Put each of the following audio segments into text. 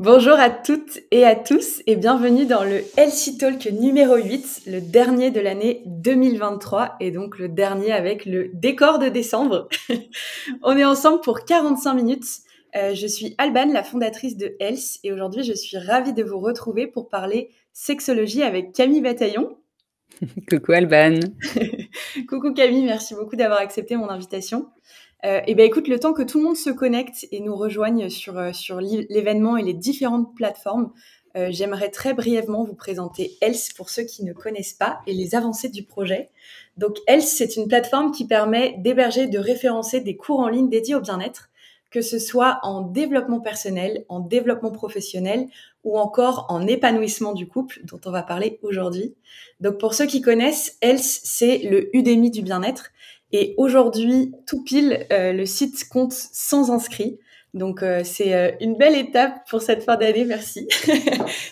Bonjour à toutes et à tous et bienvenue dans le Healthy Talk numéro 8, le dernier de l'année 2023 et donc le dernier avec le décor de décembre. On est ensemble pour 45 minutes. Je suis Alban, la fondatrice de Health et aujourd'hui je suis ravie de vous retrouver pour parler sexologie avec Camille Bataillon. Coucou Alban. Coucou Camille, merci beaucoup d'avoir accepté mon invitation. Et ben écoute, le temps que tout le monde se connecte et nous rejoigne sur l'événement et les différentes plateformes, j'aimerais très brièvement vous présenter Else pour ceux qui ne connaissent pas et les avancées du projet. Donc Else, c'est une plateforme qui permet d'héberger et de référencer des cours en ligne dédiés au bien-être, que ce soit en développement personnel, en développement professionnel ou encore en épanouissement du couple, dont on va parler aujourd'hui. Donc pour ceux qui connaissent, Else, c'est le Udemy du bien-être. Et aujourd'hui, tout pile, le site compte 100 inscrits. Donc, c'est une belle étape pour cette fin d'année. Merci.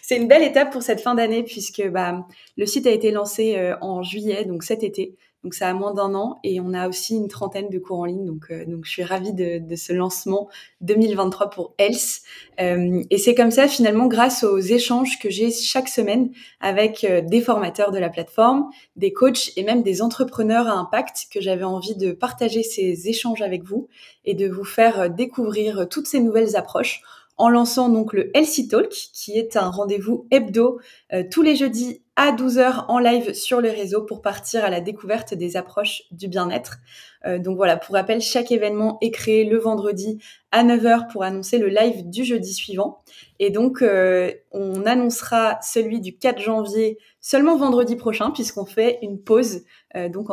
C'est une belle étape pour cette fin d'année puisque le site a été lancé en juillet, donc cet été. Donc, ça a moins d'un an et on a aussi une trentaine de cours en ligne. Donc je suis ravie de ce lancement 2023 pour Health. Et c'est comme ça, finalement, grâce aux échanges que j'ai chaque semaine avec des formateurs de la plateforme, des coachs et même des entrepreneurs à impact que j'avais envie de partager ces échanges avec vous et de vous faire découvrir toutes ces nouvelles approches en lançant donc le Healthy Talk qui est un rendez-vous hebdo tous les jeudis à 12h en live sur les réseaux pour partir à la découverte des approches du bien-être. Donc voilà, pour rappel, chaque événement est créé le vendredi à 9h pour annoncer le live du jeudi suivant. Et donc, on annoncera celui du 4 janvier seulement vendredi prochain puisqu'on fait une pause donc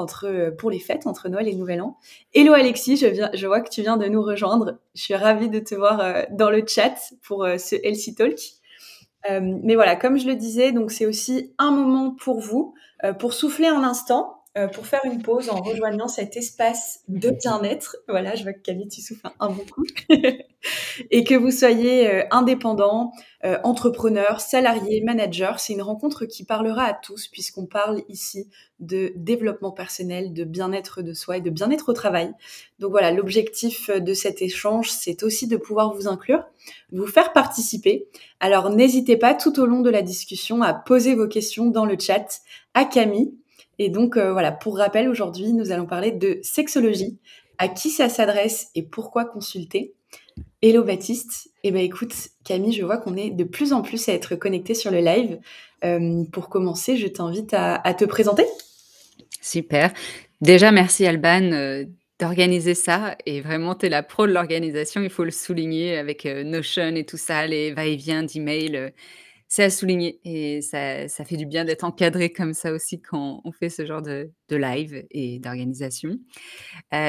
pour les fêtes, entre Noël et Nouvel An. Hello Alexis, je vois que tu viens de nous rejoindre. Je suis ravie de te voir dans le chat pour ce Healthy Talk. Mais voilà, comme je le disais, donc c'est aussi un moment pour vous, pour souffler un instant, pour faire une pause en rejoignant cet espace de bien-être. Voilà, je vois que Camille, tu souffles un bon coup. Et que vous soyez indépendant, entrepreneur, salarié, manager, c'est une rencontre qui parlera à tous puisqu'on parle ici de développement personnel, de bien-être de soi et de bien-être au travail. Donc voilà, l'objectif de cet échange, c'est aussi de pouvoir vous inclure, vous faire participer. Alors n'hésitez pas tout au long de la discussion à poser vos questions dans le chat à Camille. Et donc voilà, pour rappel, aujourd'hui, nous allons parler de sexologie, à qui ça s'adresse et pourquoi consulter. Hello Baptiste. Eh ben écoute, Camille, je vois qu'on est de plus en plus à être connectés sur le live. Pour commencer, je t'invite à te présenter. Super. Déjà, merci Alban d'organiser ça. Et vraiment, tu es la pro de l'organisation. Il faut le souligner avec Notion et tout ça, les va-et-vient d'emails. C'est à souligner. Et ça fait du bien d'être encadré comme ça aussi quand on fait ce genre de live et d'organisation.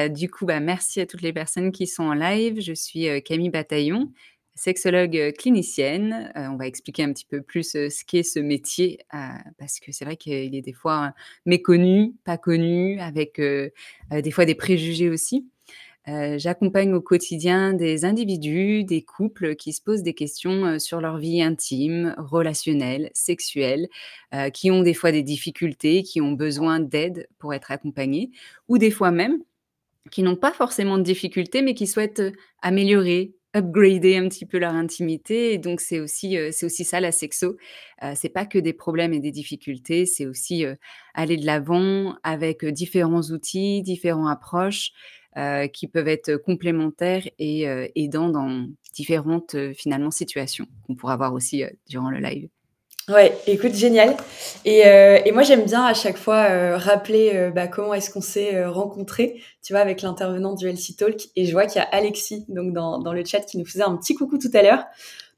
Du coup, merci à toutes les personnes qui sont en live. Je suis Camille Bataillon, sexologue clinicienne. On va expliquer un petit peu plus ce qu'est ce métier, parce que c'est vrai qu'il est des fois méconnu, pas connu, avec des fois des préjugés aussi. J'accompagne au quotidien des individus, des couples qui se posent des questions sur leur vie intime, relationnelle, sexuelle, qui ont des fois des difficultés, qui ont besoin d'aide pour être accompagnés, ou des fois même qui n'ont pas forcément de difficultés, mais qui souhaitent améliorer, upgrader un petit peu leur intimité. Et donc c'est aussi ça la sexo. C'est pas que des problèmes et des difficultés, c'est aussi aller de l'avant avec différents outils, différentes approches qui peuvent être complémentaires et aidants dans différentes finalement situations qu'on pourra voir aussi durant le live. Ouais, écoute, génial. Et moi, j'aime bien à chaque fois rappeler comment est-ce qu'on s'est rencontrés, tu vois, avec l'intervenant du Healthy Talk. Et je vois qu'il y a Alexis donc dans le chat qui nous faisait un petit coucou tout à l'heure.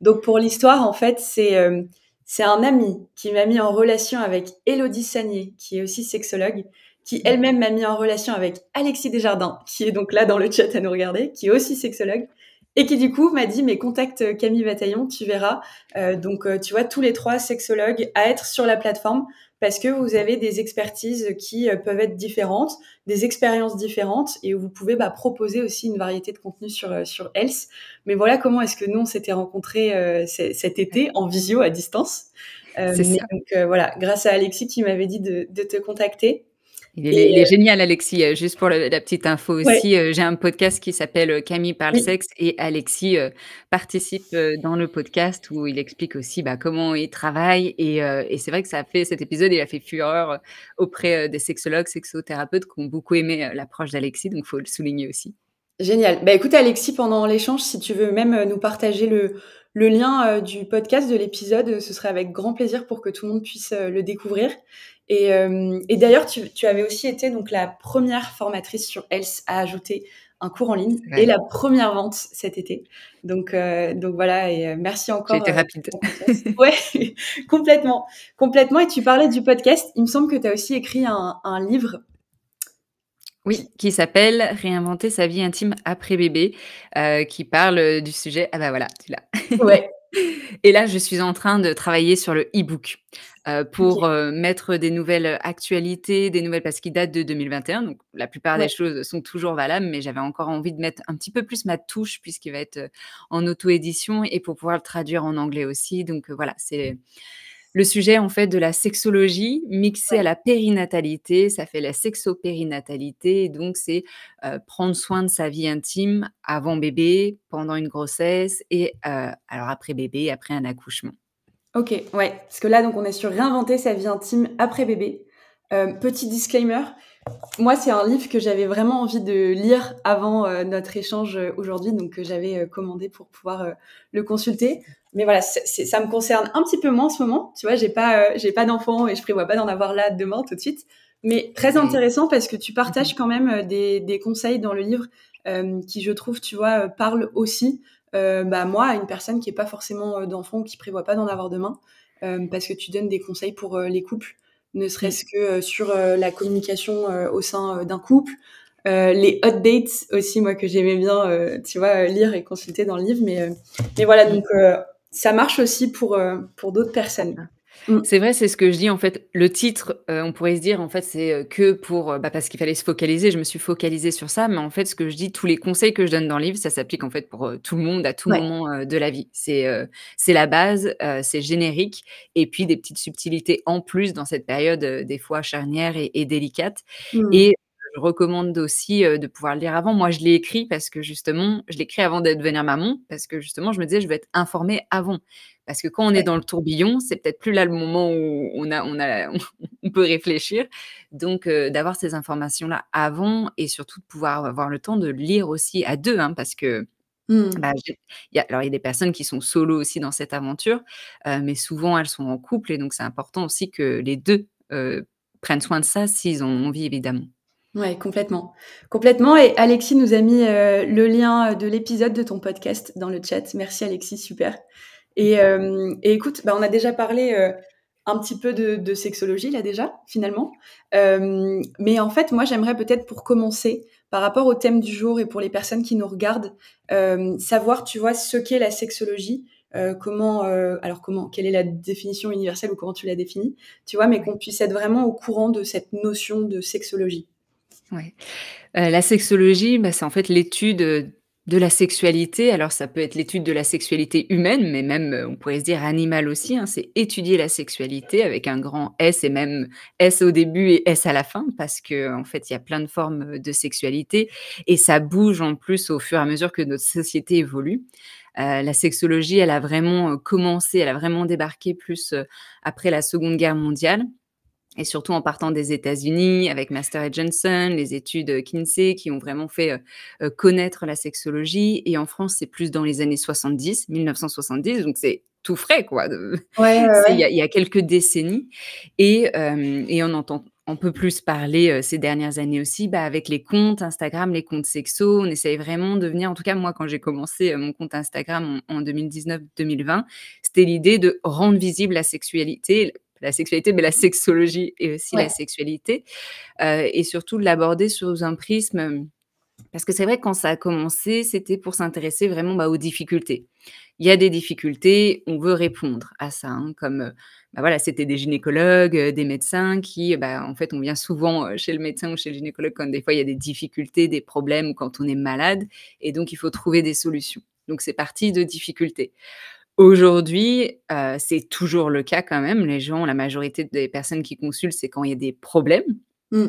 Donc pour l'histoire, en fait, c'est un ami qui m'a mis en relation avec Élodie Sagnier, qui est aussi sexologue, qui elle-même m'a mis en relation avec Alexis Desjardins, qui est donc là dans le chat à nous regarder, qui est aussi sexologue, et qui du coup m'a dit, mais contacte Camille Bataillon, tu verras. Tu vois, tous les trois sexologues à être sur la plateforme parce que vous avez des expertises qui peuvent être différentes, des expériences différentes et où vous pouvez proposer aussi une variété de contenus sur Else. Mais voilà comment est-ce que nous, on s'était rencontrés cet été en visio à distance. C'est ça. Voilà, grâce à Alexis qui m'avait dit de te contacter. Il est génial Alexis, juste pour le la petite info Ouais, aussi, j'ai un podcast qui s'appelle, Camille parle oui, sexe et Alexis, participe, dans le podcast où il explique aussi, bah, comment il travaille et c'est vrai que ça a fait cet épisode, il a fait fureur, auprès, des sexologues, sexothérapeutes qui ont beaucoup aimé, l'approche d'Alexis, donc faut le souligner aussi. génial. Bah, écoute Alexis, pendant l'échange, si tu veux même, nous partager le lien, du podcast, de l'épisode, ce serait avec grand plaisir pour que tout le monde puisse, le découvrir et d'ailleurs tu avais aussi été donc la première formatrice sur Health à ajouter un cours en ligne C'est et vrai, la première vente cet été. Donc voilà et merci j'ai encore, été rapide. pour ta confiance. Ouais, complètement, complètement et tu parlais du podcast, il me semble que tu as aussi écrit un livre Oui, qui qui s'appelle «Réinventer sa vie intime après bébé», qui parle, du sujet ah bah, voilà, tu l'as. ouais, Et là, je suis en train de travailler sur le e-book, OK, pour, mettre des nouvelles, actualités, des nouvelles parce qu'il date de 2021, donc la plupart des ouais. choses sont toujours valables, mais j'avais encore envie de mettre un petit peu plus ma touche puisqu'il va être, en auto-édition et pour pouvoir le traduire en anglais aussi, donc voilà, c'est le sujet, en fait, de la sexologie mixée à Ouais. la périnatalité, ça fait la sexopérinatalité et donc c'est, prendre soin de sa vie intime avant bébé, pendant une grossesse et alors après bébé, après un accouchement. OK, ouais, parce que là, donc on est sur réinventer sa vie intime après bébé. Petit disclaimer, moi, c'est un livre que j'avais vraiment envie de lire avant, notre échange, aujourd'hui, donc que j'avais, commandé pour pouvoir, le consulter. Mais voilà, ça me concerne un petit peu moins en ce moment, tu vois? J'ai pas d'enfant et je prévois pas d'en avoir là demain tout de suite. Mais très Oui. intéressant parce que tu Mmh mh. partages quand même, des conseils dans le livre, qui je trouve, tu vois, parlent aussi, bah, moi, à une personne qui est pas forcément, d'enfant ou qui prévoit pas d'en avoir demain. Parce que tu donnes des conseils pour, les couples, ne Mmh. serait-ce que, sur, la communication, au sein, d'un couple. Les hot dates aussi, moi, que j'aimais bien, tu vois, lire et consulter dans le livre. Mais voilà, Mmh. donc ça marche aussi pour d'autres personnes. Mmh. C'est vrai, c'est ce que je dis en fait. Le titre, on pourrait se dire en fait c'est, que pour, bah, parce qu'il fallait se focaliser. Je me suis focalisée sur ça, mais en fait ce que je dis, tous les conseils que je donne dans le livre, ça s'applique en fait pour, tout le monde à tout Ouais. moment, de la vie. C'est la base, c'est générique et puis des petites subtilités en plus dans cette période, des fois charnière et délicate Mmh. et je recommande aussi, de pouvoir le lire avant. Moi, je l'ai écrit parce que justement je l'ai écrit avant de devenir maman, parce que justement je me disais: «Je veux être informée avant». Parce que quand on est Ouais. dans le tourbillon, c'est peut-être plus là le moment où on a on peut réfléchir. Donc d'avoir ces informations-là avant et surtout de pouvoir avoir le temps de lire aussi à 2, hein, parce que, Mmh. bah, il y a des personnes qui sont solo aussi dans cette aventure, mais souvent elles sont en couple et donc c'est important aussi que les 2 prennent soin de ça s'ils en ont envie évidemment. Ouais, complètement. Complètement et Alexis nous a mis, le lien, de l'épisode de ton podcast dans le chat. Merci Alexis, super. Et écoute, bah, on a déjà parlé, un petit peu de sexologie là déjà, finalement. Mais en fait, moi, j'aimerais peut-être pour commencer, par rapport au thème du jour et pour les personnes qui nous regardent, savoir, tu vois, ce qu'est la sexologie, quelle est la définition universelle ou comment tu la définis, tu vois? Mais Ouais, qu'on puisse être vraiment au courant de cette notion de sexologie. ouais. La sexologie, bah, c'est en fait l'étude, de la sexualité. Alors ça peut être l'étude de la sexualité humaine, mais même, on pourrait se dire animale aussi, hein. C'est étudier la sexualité avec un grand S et même S au début et S à la fin parce que en fait, il y a plein de formes, de sexualité et ça bouge en plus au fur et à mesure que notre société évolue. La sexologie, elle a vraiment débarqué plus, après la Seconde Guerre mondiale. Et surtout en partant des États-Unis avec Master et Johnson, les études, Kinsey qui ont vraiment fait, connaître la sexologie et en France, c'est plus dans les années 70, 1970, donc c'est tout frais quoi, de Ouais, ouais, c'est ouais. il y a quelques décennies et on entend un peu plus parler, ces dernières années aussi, bah, avec les comptes Instagram, les comptes sexos. On essaye vraiment de venir en tout cas moi quand j'ai commencé, mon compte Instagram en 2019-2020, c'était l'idée de rendre visible la sexualité, mais la sexologie et aussi la Ouais. sexualité, et surtout de l'aborder sous un prisme, parce que c'est vrai que quand ça a commencé, c'était pour s'intéresser vraiment, bah, aux difficultés. Il y a des difficultés, on veut répondre à ça, hein, comme, bah, voilà, c'était des gynécologues, des médecins qui, bah, en fait, on vient souvent, chez le médecin ou chez le gynécologue quand des fois il y a des difficultés, des problèmes ou quand on est malade et donc il faut trouver des solutions. Donc c'est parti de difficultés. Aujourd'hui, c'est toujours le cas quand même. Les gens, la majorité des personnes qui consultent, c'est quand il y a des problèmes. Mmh.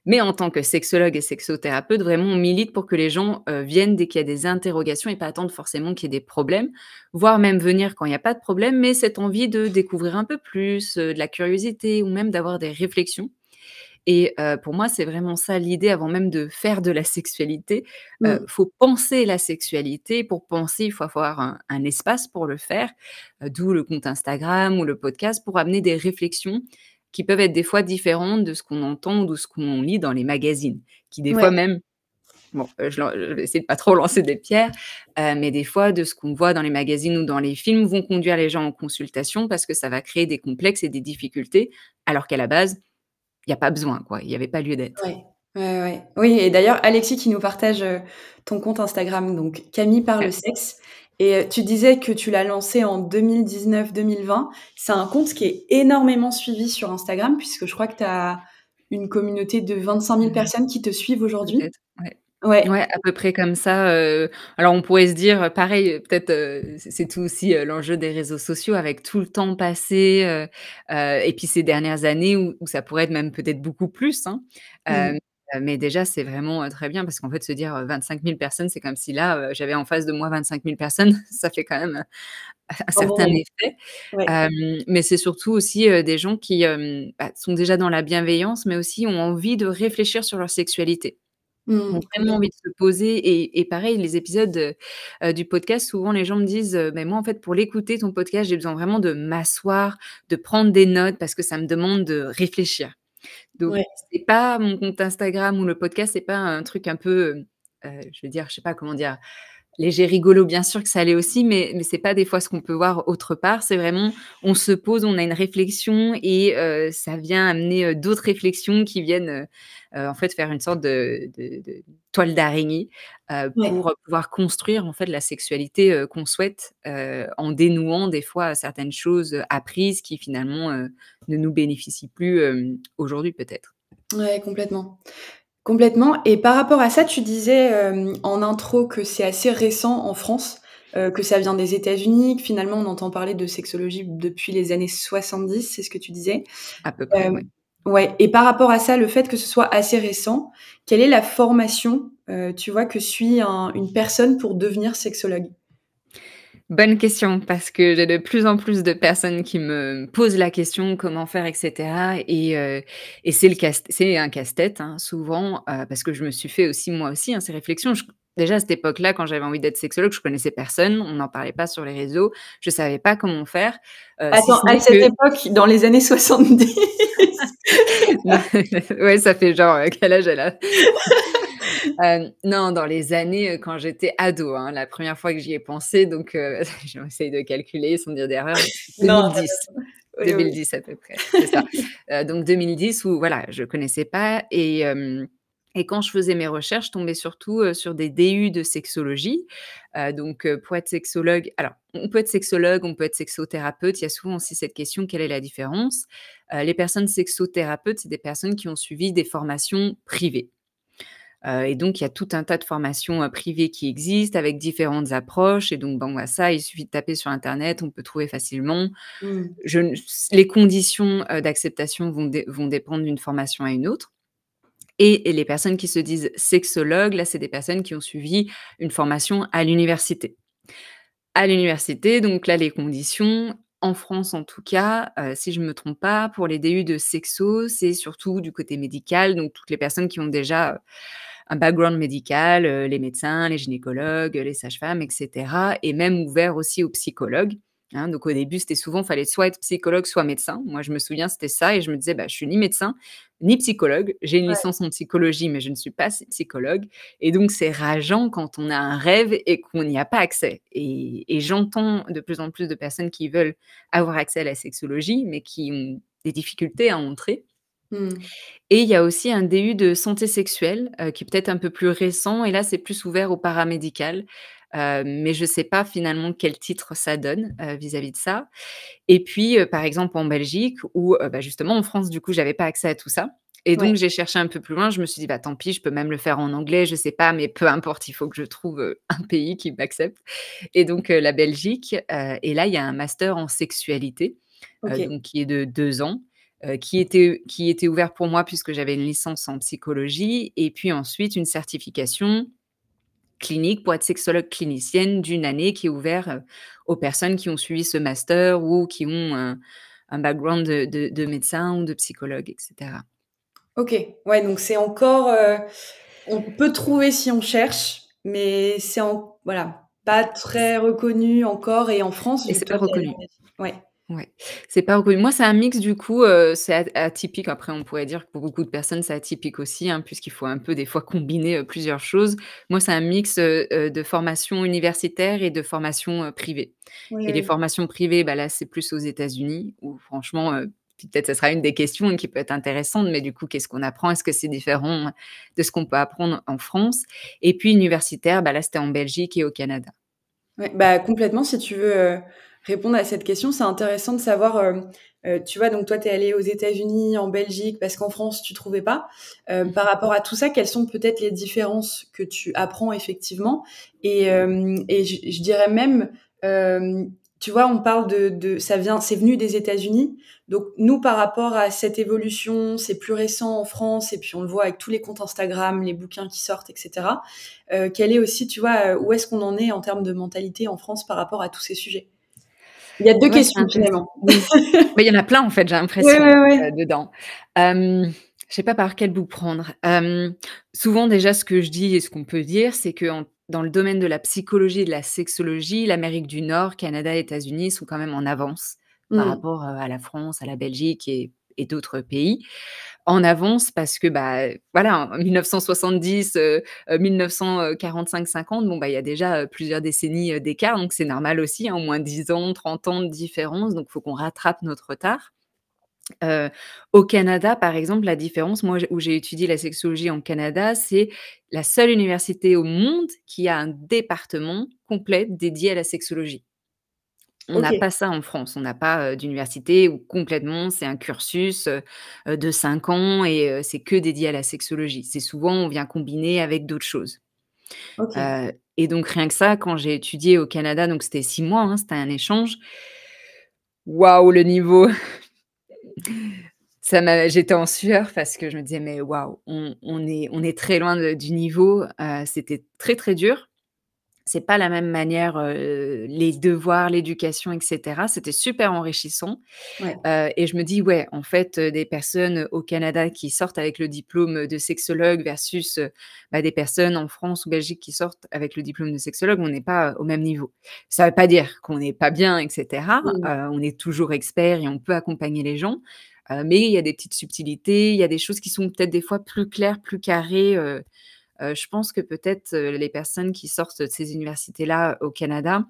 Mais en tant que sexologue et sexothérapeute, vraiment, on milite pour que les gens, viennent dès qu'il y a des interrogations et pas attendre forcément qu'il y ait des problèmes, voire même venir quand il y a pas de problème, mais cette envie de découvrir un peu plus, de la curiosité ou même d'avoir des réflexions. Et pour moi, c'est vraiment ça l'idée avant même de faire de la sexualité. Mmh. Faut penser la sexualité. Pour penser, il faut avoir un espace pour le faire, d'où le compte Instagram ou le podcast pour amener des réflexions qui peuvent être des fois différentes de ce qu'on entend ou de ce qu'on lit dans les magazines, qui des fois Ouais, même bon, je vais essayer de pas trop lancer des pierres, mais des fois de ce qu'on voit dans les magazines ou dans les films vont conduire les gens en consultation parce que ça va créer des complexes et des difficultés, alors qu'à la base, il y a pas besoin quoi, il y avait pas lieu d'être. ouais. Ouais, ouais. Oui et d'ailleurs, Alexis qui nous partage, ton compte Instagram, donc Camille parle sexe et tu disais que tu l'as lancé en 2019-2020. C'est un compte qui est énormément suivi sur Instagram puisque je crois que tu as une communauté de 25 000 Ouais. personnes qui te suivent aujourd'hui. Peut-être, ouais. Ouais. Ouais, à peu près comme ça, alors on pourrait se dire, pareil, peut-être, c'est tout aussi, l'enjeu des réseaux sociaux avec tout le temps passé, et puis ces dernières années où ça pourrait être même peut-être beaucoup plus, hein. Mmh. Hem, mais déjà c'est vraiment, très bien parce qu'en fait se dire, 25 000 personnes, c'est comme si là, j'avais en face de moi 25 000 personnes, ça fait quand même, un Un bon certain nombre. effet. Ouais. Mais c'est surtout aussi, des gens qui, sont déjà dans la bienveillance, mais aussi ont envie de réfléchir sur leur sexualité. Ont vraiment envie Complètement. de se poser et pareil, les épisodes, du podcast, souvent les gens me disent, «Mais moi, en fait, pour l'écouter ton podcast, j'ai besoin vraiment de m'asseoir, de prendre des notes parce que ça me demande de réfléchir». Donc Ouais. c'est pas mon compte Instagram ou le podcast, c'est pas un truc un peu, je veux dire, je sais pas comment dire? Léger, rigolo, bien sûr que ça l'est aussi, mais c'est pas des fois ce qu'on peut voir autre part. C'est vraiment, on se pose, on a une réflexion et ça vient amener, d'autres réflexions qui viennent, en fait, faire une sorte de toile d'araignée, Ouais. pour pouvoir construire, en fait, la sexualité, qu'on souhaite, en dénouant des fois certaines choses, apprises qui finalement, ne nous bénéficient plus, aujourd'hui peut-être. Ouais, complètement. Complètement et par rapport à ça, tu disais, en intro que c'est assez récent en France, que ça vient des États-Unis, que finalement on entend parler de sexologie depuis les années 70, c'est ce que tu disais. À peu près, ouais. Ouais et par rapport à ça, le fait que ce soit assez récent, quelle est la formation, tu vois, que suit une personne pour devenir sexologue? Bonne question, parce que j'ai de plus en plus de personnes qui me posent la question: «Comment faire?» et cetera et c'est un casse-tête, hein, souvent, parce que je me suis fait aussi moi aussi, hein, ces réflexions. Déjà à cette époque-là, quand j'avais envie d'être sexologue, je connaissais personne, on n'en parlait pas sur les réseaux, je savais pas comment faire, si Attends, ce à n'est cette que époque, dans les années 70. ouais, ça fait genre, quel âge elle a? Non, dans les années, quand j'étais ado, hein, la première fois que j'y ai pensé donc j'essaye de calculer sans dire d'erreur, Non, 2010. oui, oui. 2010 à peu près, c'est ça. Donc 2010 où voilà, je connaissais pas et quand je faisais mes recherches, je tombais surtout, sur des DU de sexologie. Donc pour être sexologue alors on peut être sexologue, on peut être sexothérapeute, il y a souvent aussi cette question: «Quelle est la différence?» Les personnes sexothérapeutes, c'est des personnes qui ont suivi des formations privées. Et donc il y a tout un tas de formations, privées qui existent avec différentes approches et donc bon, bah, ça, il suffit de taper sur internet, on peut trouver facilement. Mmh. Je ne Les conditions, d'acceptation vont dépendre d'une formation à une autre et les personnes qui se disent sexologues, là, c'est des personnes qui ont suivi une formation à l'université. À l'université, donc là, les conditions, en France en tout cas, si je ne me trompe pas, pour les DU de sexo, c'est surtout du côté médical, donc toutes les personnes qui ont déjà, un background médical, les médecins, les gynécologues, les sages-femmes et cetera et même ouvert aussi aux psychologues, hein. Donc au début, c'était souvent, fallait soit être psychologue, soit médecin. Moi, je me souviens, c'était ça et je me disais: «Bah, je suis ni médecin, ni psychologue. J'ai une Ouais. licence en psychologie, mais je ne suis pas psychologue» et donc c'est rageant quand on a un rêve et qu'on n'y a pas accès et j'entends de plus en plus de personnes qui veulent avoir accès à la sexologie, mais qui ont des difficultés à entrer Mmh. et il y a aussi un DU de santé sexuelle, qui est peut-être un peu plus récent et là, c'est plus ouvert au paramédical, mais je ne sais pas finalement quel titre ça donne, vis-à-vis de ça et puis, par exemple en Belgique où, bah, justement en France, du coup, j'avais pas accès à tout ça et Ouais. donc j'ai cherché un peu plus loin. Je me suis dit: «Bah, tant pis, je peux même le faire en anglais, je sais pas, mais peu importe, il faut que je trouve, un pays qui m'accepte» et donc la Belgique, et là, il y a un master en sexualité, OK. donc qui est de 2 ans qui était ouvert pour moi puisque j'avais une licence en psychologie et puis ensuite une certification clinique pour être sexologue clinicienne d'une année qui est ouvert, aux personnes qui ont suivi ce master ou qui ont un background de médecin ou de psychologue et cetera. OK. Ouais, donc c'est encore, on peut trouver si on cherche, mais c'est voilà, pas très reconnu encore et en France, Et vu que c'est pas toi tu es allée reconnu. en Belgique. Ouais. Ouais, c'est pas reconnu. Moi, c'est un mix du coup, c'est atypique. Après, on pourrait dire que pour beaucoup de personnes, c'est atypique aussi, hein, puisqu'il faut un peu des fois combiner, plusieurs choses. Moi, c'est un mix, de formation universitaire et de formation, privée Oui, et les oui. formations privées, bah, là, c'est plus aux États-Unis où franchement, puis peut-être ça sera une des questions qui peut être intéressante, mais du coup, qu'est-ce qu'on apprend? Est-ce que c'est différent de ce qu'on peut apprendre en France? Et puis universitaire, bah, là, c'était en Belgique et au Canada. Ouais, bah, complètement, si tu veux, répondre à cette question, c'est intéressant de savoir, tu vois, donc toi, tu es allée aux États-Unis, en Belgique, parce qu'en France, tu trouvais pas. Par rapport à tout ça, quelles sont peut-être les différences que tu apprends effectivement? Et je dirais même, tu vois, on parle de c'est venu des États-Unis. Donc nous, par rapport à cette évolution, c'est plus récent en France et puis on le voit avec tous les comptes Instagram, les bouquins qui sortent et cetera. Quelle est aussi, tu vois, où est-ce qu'on en est en termes de mentalité en France par rapport à tous ces sujets? Il y a 2 Ouais, c'est questions intéressant. finalement. Oui. Mais il y en a plein en fait, j'ai Ouais, l'impression, ouais, ouais. dedans. Je sais pas par quel bout prendre. Souvent déjà ce que je dis et ce qu'on peut dire, c'est que dans le domaine de la psychologie et de la sexologie, l'Amérique du Nord, Canada, États-Unis sont quand même en avance par Mmh. rapport, à la France, à la Belgique et d'autres pays. En avance parce que, bah, voilà, en 1970, 1945-50, bon, bah, il y a déjà, plusieurs décennies, d'écart, donc c'est normal aussi, hein, au moins 10 ans, 30 ans de différence, donc il faut qu'on rattrape notre retard. Heu, Au Canada, par exemple, la différence, moi, où j'ai étudié la sexologie en Canada, c'est la seule université au monde qui a un département complet dédié à la sexologie. On n'a OK, pas ça en France. On n'a pas, d'université où complètement c'est un cursus, de 5 ans et c'est que dédié à la sexologie. C'est souvent on vient combiner avec d'autres choses. OK. Et donc rien que ça, quand j'ai étudié au Canada, donc c'était 6 mois, hein, c'était un échange. Waouh, le niveau! J'étais en sueur parce que je me disais: «Mais waouh, on est très loin du niveau». C'était très, très dur. C'est pas la même manière, les devoirs, l'éducation et cetera. C'était super enrichissant. Ouais. Et je me dis: «Ouais, en fait, des personnes au Canada qui sortent avec le diplôme de sexologue versus, bah, des personnes en France ou Belgique qui sortent avec le diplôme de sexologue, on n'est pas, au même niveau». Ça veut pas dire qu'on n'est pas bien et cetera, Mmh. on est toujours expert et on peut accompagner les gens, mais il y a des petites subtilités, il y a des choses qui sont peut-être des fois plus claires, plus carrées, je pense que peut-être, les personnes qui sortent de ces universités-là au Canada,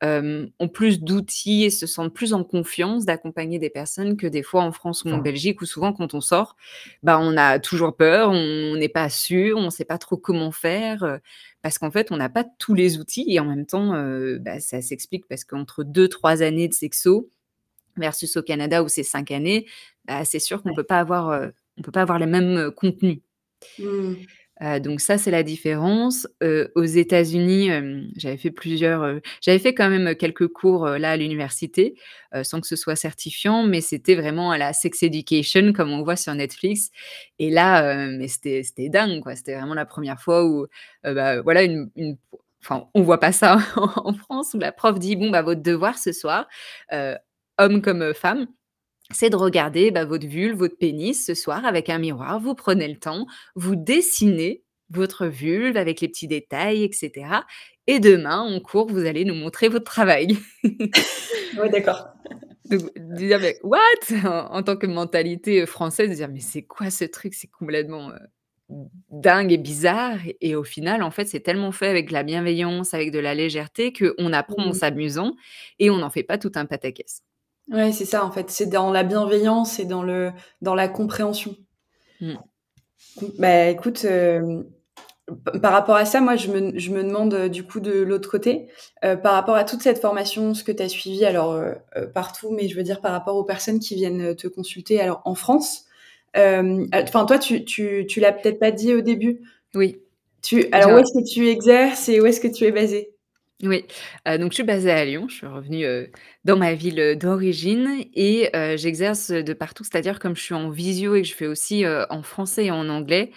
ont plus d'outils et se sentent plus en confiance d'accompagner des personnes que des fois en France ou en Belgique où souvent quand on sort, bah, on a toujours peur, on n'est pas sûr, on ne sait pas trop comment faire, parce qu'en fait on n'a pas tous les outils et en même temps, bah, ça s'explique parce qu'entre 2-3 années de sexo versus au Canada où c'est 5 années, bah, c'est sûr qu'on Ouais. peut pas avoir les mêmes, contenus. Mmh. Donc ça, c'est la différence. Aux États-Unis, j'avais fait quand même quelques cours, là, à l'université, sans que ce soit certifiant, mais c'était vraiment à la sex education comme on voit sur Netflix et là, mais c'était dingue, quoi. C'était vraiment la première fois où, bah, voilà enfin, on voit pas ça en France où la prof dit: «Bon, bah, votre devoir ce soir, heu, homme comme, femme, c'est de regarder, bah, votre vulve, votre pénis ce soir avec un miroir. Vous prenez le temps, vous dessinez votre vulve avec les petits détails et cetera et demain en cours, vous allez nous montrer votre travail». Ouais, d'accord. Donc de dire: «Mais what?» en tant que mentalité, française, de dire: «Mais c'est quoi ce truc?» C'est complètement, dingue et bizarre et au final, en fait, c'est tellement fait avec de la bienveillance, avec de la légèreté qu'on apprend en Mmh. s'amusant et on n'en fait pas tout un pataquès. Ouais, c'est ça en fait, c'est dans la bienveillance et dans la compréhension. Mmh. Bah, écoute, par rapport à ça, moi, je me demande, du coup, de l'autre côté, par rapport à toute cette formation, ce que tu as suivi, alors, partout, mais je veux dire par rapport aux personnes qui viennent, te consulter, alors en France, enfin, toi, tu l'as peut-être pas dit au début. Oui, Alors, où j'ai est-ce que tu exerces et où est-ce que tu es basé? Oui, donc je suis basée à Lyon, je suis revenue, dans ma ville, d'origine et j'exerce de partout. C'est-à-dire comme je suis en visio et que je fais aussi, en français et en anglais,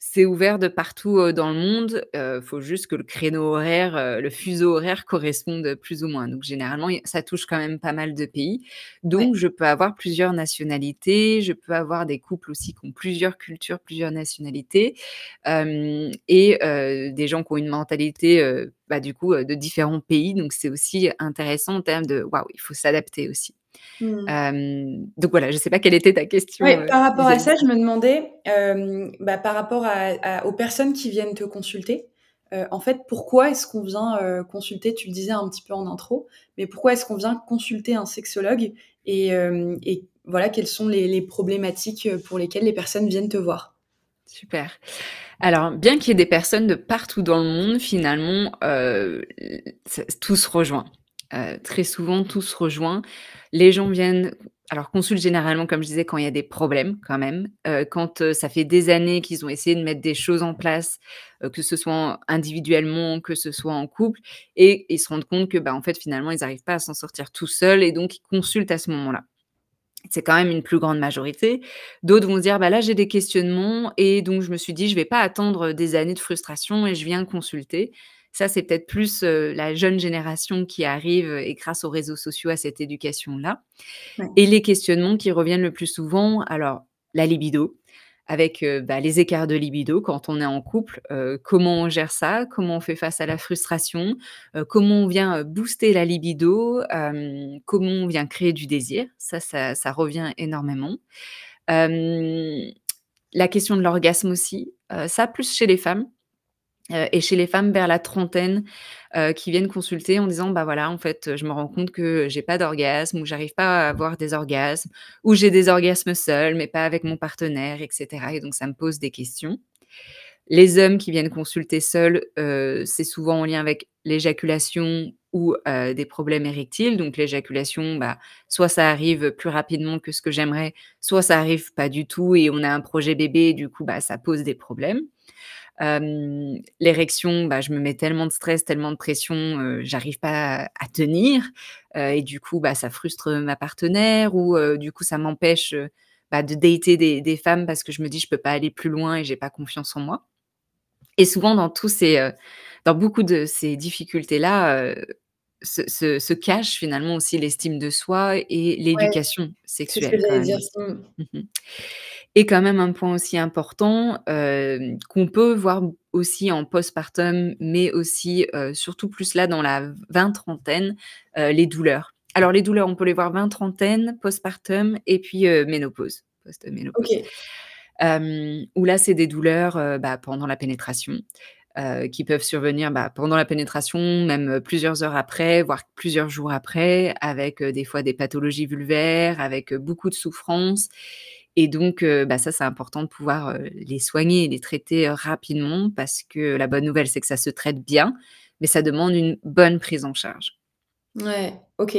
c'est ouvert de partout, dans le monde. Faut juste que le créneau horaire, le fuseau horaire corresponde, plus ou moins. Donc généralement, ça touche quand même pas mal de pays. Ouais. Donc je peux avoir plusieurs nationalités, je peux avoir des couples aussi qui ont plusieurs cultures, plusieurs nationalités, et des gens qui ont une mentalité, bah, du coup, de différents pays. Donc c'est aussi intéressant en termes de waouh, il faut s'adapter aussi. Mmh. Donc voilà, je ne sais pas quelle était ta question, Ouais, par rapport à vis-à-vis de ça, je ça? me demandais, bah, par rapport aux personnes qui viennent te consulter, en fait, pourquoi est-ce qu'on vient, consulter? Tu le disais un petit peu en intro, mais pourquoi est-ce qu'on vient consulter un sexologue? Et voilà, quelles sont les problématiques, pour lesquelles les personnes viennent te voir? Super. Alors, bien qu'il y ait des personnes de partout dans le monde, finalement, tout se rejoint. Très souvent, tout se rejoint. Les gens viennent alors consultent généralement, comme je disais, quand il y a des problèmes quand même, quand, ça fait des années qu'ils ont essayé de mettre des choses en place, que ce soit individuellement, que ce soit en couple et ils se rendent compte que, bah, en fait, finalement, ils n'arrivent pas à s'en sortir tout seuls et donc ils consultent à ce moment-là. C'est quand même une plus grande majorité. D'autres vont se dire: «Bah, là, j'ai des questionnements et donc je me suis dit: "Je vais pas attendre des années de frustration et je viens consulter"». Ça, c'est peut-être plus, la jeune génération qui arrive, et grâce aux réseaux sociaux à cette éducation-là. Ouais. Et les questionnements qui reviennent le plus souvent, alors la libido, avec, bah, les écarts de libido quand on est en couple, comment on gère ça? Comment on fait face à la frustration? Comment on vient, booster la libido? Comment on vient créer du désir? Ça revient énormément. Hem, la question de l'orgasme aussi, ça plus chez les femmes. Et chez les femmes vers la trentaine, qui viennent consulter en disant: «Bah, voilà, en fait, je me rends compte que j'ai pas d'orgasme ou j'arrive pas à avoir des orgasmes ou j'ai des orgasmes seuls, mais pas avec mon partenaire» et cetera et donc ça me pose des questions. Les hommes qui viennent consulter seuls, c'est souvent en lien avec l'éjaculation ou des problèmes érectiles. Donc l'éjaculation, bah, soit ça arrive plus rapidement que ce que j'aimerais, soit ça arrive pas du tout et on a un projet bébé et du coup, bah, ça pose des problèmes. L'érection, bah, je me mets tellement de stress, tellement de pression, j'arrive pas à tenir, et du coup, bah, ça frustre ma partenaire ou du coup, ça m'empêche, bah, de dater des femmes parce que je me dis: «Je peux pas aller plus loin et j'ai pas confiance en moi» et souvent dans beaucoup de ces difficultés-là, se cache finalement aussi l'estime de soi et Ouais, l'éducation c'est ce que sexuelle quand j'allais même dire. aussi. Mmh. Mmh. Et quand même un point aussi important, qu'on peut voir aussi en postpartum, mais aussi, surtout plus là dans la vingts-trentaine, les douleurs. Alors les douleurs, on peut les voir vingts-trentaine, postpartum et puis, ménopause, post-ménopause. OK. Où là, c'est des douleurs, bah, pendant la pénétration, qui peuvent survenir, bah, pendant la pénétration, même, plusieurs heures après, voire plusieurs jours après, avec, des fois des pathologies vulvaires, avec, beaucoup de souffrance et donc bah, ça, c'est important de pouvoir, les soigner et les traiter, rapidement parce que la bonne nouvelle, c'est que ça se traite bien, mais ça demande une bonne prise en charge. Ouais, OK.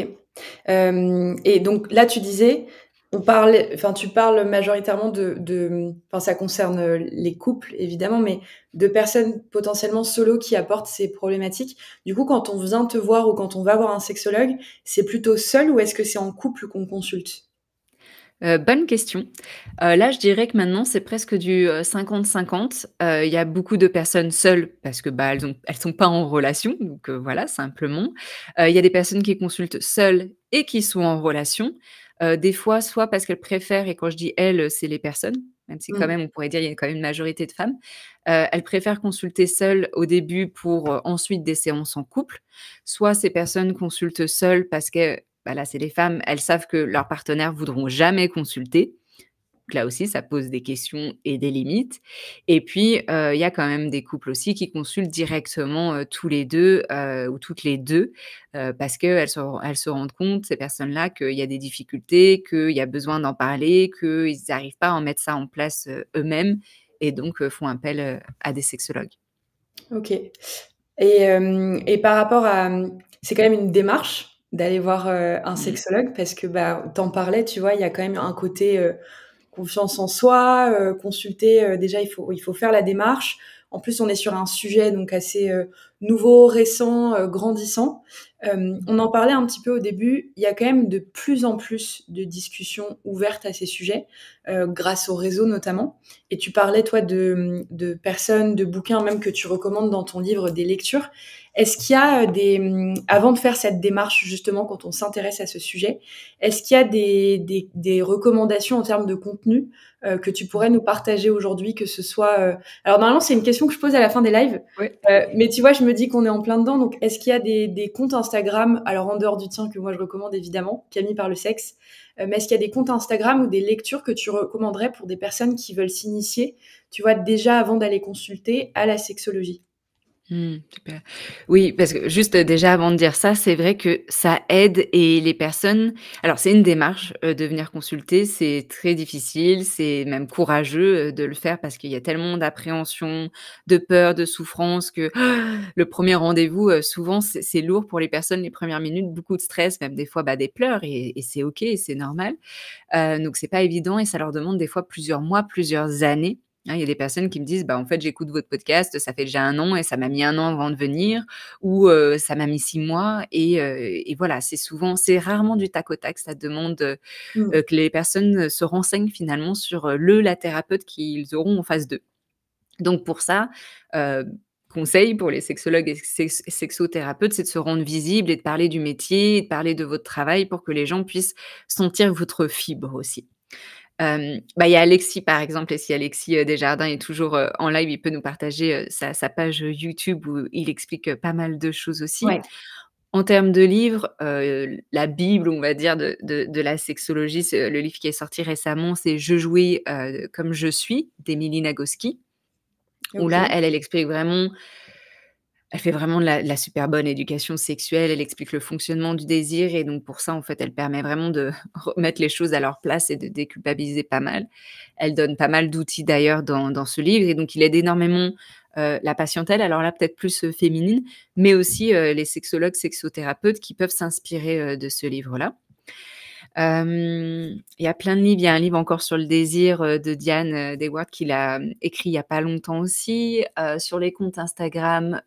Et donc là, tu disais, tu parles majoritairement enfin, ça concerne, les couples évidemment, mais de personnes potentiellement solo qui apportent ces problématiques. Du coup, quand on vient te voir ou quand on va voir un sexologue, c'est plutôt seul ou est-ce que c'est en couple qu'on consulte? Bonne question. Là, je dirais que maintenant, c'est presque du, 50-50. Il y a beaucoup de personnes seules parce que, bah, elles sont pas en relation, donc voilà, simplement. Il y a des personnes qui consultent seules et qui sont en relation. Des fois, soit parce qu'elles préfèrent et quand je dis «elles», c'est les personnes, même si quand Mmh. même on pourrait dire il y a quand même une majorité de femmes. Elles préfèrent consulter seules au début pour, ensuite des séances en couple. Soit ces personnes consultent seules parce que bah, là, c'est les femmes, elles savent que leurs partenaires voudront jamais consulter. Donc là aussi, ça pose des questions et des limites. Et puis, il y a quand même des couples aussi qui consultent directement, tous les 2 ou toutes les 2 parce elles se rendent compte, ces personnes-là, qu'il y a des difficultés, qu'il y a besoin d'en parler, qu'ils n'arrivent pas à en mettre ça en place, eux-mêmes et donc font appel, à des sexologues. OK. Et par rapport à, c'est quand même une démarche d'aller voir, un Mmh. sexologue parce que, bah, tu en parlais, tu vois, il y a quand même un côté, confiance en soi, consulter, déjà il faut faire la démarche. En plus, on est sur un sujet donc assez, nouveau, récent, grandissant. On en parlait un petit peu au début, il y a quand même de plus en plus de discussions ouvertes à ces sujets, grâce aux réseaux notamment. Et tu parlais, toi, de personnes, de bouquins même que tu recommandes dans ton livre, des lectures. Est-ce qu'il y a avant de faire cette démarche, justement, quand on s'intéresse à ce sujet, est-ce qu'il y a des recommandations en termes de contenu que tu pourrais nous partager aujourd'hui, que ce soit... Alors normalement, c'est une question que je pose à la fin des lives, Ouais. mais tu vois, je me dis qu'on est en plein dedans, donc est-ce qu'il y a des comptes Instagram, alors en dehors du tien que moi je recommande évidemment, Camille par le sexe, mais est-ce qu'il y a des comptes Instagram ou des lectures que tu recommanderais pour des personnes qui veulent s'initier, tu vois, déjà avant d'aller consulter à la sexologie? Super. Oui, parce que juste, déjà avant de dire ça, c'est vrai que ça aide et les personnes alors c'est une démarche, de venir consulter, c'est très difficile, c'est même courageux, de le faire parce qu'il y a tellement d'appréhension, de peur, de souffrance que le premier rendez-vous, souvent c'est lourd pour les personnes les premières minutes, beaucoup de stress, même des fois, bah, des pleurs et c'est OK et c'est normal. Donc c'est pas évident et ça leur demande des fois plusieurs mois, plusieurs années. Hein, il y a des personnes qui me disent: «Bah, en fait, j'écoute votre podcast, ça fait déjà 1 an et ça m'a mis 1 an avant de venir» ou «Ça m'a mis 6 mois» et voilà, c'est rarement du tac au tac. Ça demande, Mmh. que les personnes, se renseignent finalement sur, la thérapeute qu'ils auront en face d'eux. Donc pour ça, heu, conseil pour les sexologues et sexothérapeutes, c'est de se rendre visible et de parler du métier et de parler de votre travail pour que les gens puissent sentir votre fibre aussi. Bah, il y a Alexis par exemple et si Alexis, Desjardins est toujours, en live, il peut nous partager, sa page, YouTube où il explique, pas mal de choses aussi. Ouais. En termes de livres, la bible, on va dire, de la sexologie, c'est le livre qui est sorti récemment, c'est «Je jouais, comme je suis» d'Emily Nagoski, où là, OK. elle explique vraiment elle fait vraiment de la super bonne éducation sexuelle, elle explique le fonctionnement du désir et donc pour ça, en fait, elle permet vraiment de remettre les choses à leur place et de déculpabiliser pas mal. Elle donne pas mal d'outils d'ailleurs dans ce livre et donc il aide énormément, la patientèle, alors là, peut-être plus, féminine, mais aussi, les sexologues, sexothérapeutes qui peuvent s'inspirer, de ce livre-là. Il y a plein de livres. Il y a un livre encore sur le désir, de Diane, Dewar qu'il a, écrit il y a pas longtemps aussi. Sur les comptes Instagram,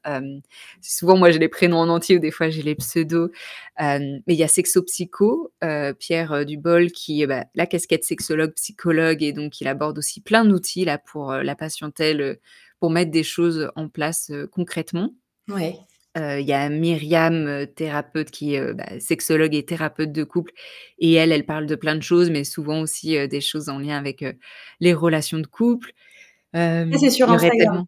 souvent moi j'ai les prénoms en entier ou des fois j'ai les pseudos, mais il y a Sexopsycho, Pierre, Dubol qui, la casquette sexologue, psychologue et donc il aborde aussi plein d'outils là pour, la patientèle, pour mettre des choses en place, concrètement. Ouais. Il y a Myriam, thérapeute qui est, sexologue et thérapeute de couple et elle parle de plein de choses, mais souvent aussi, des choses en lien avec, les relations de couple. Ça, c'est sur Il y aurait Instagram. tellement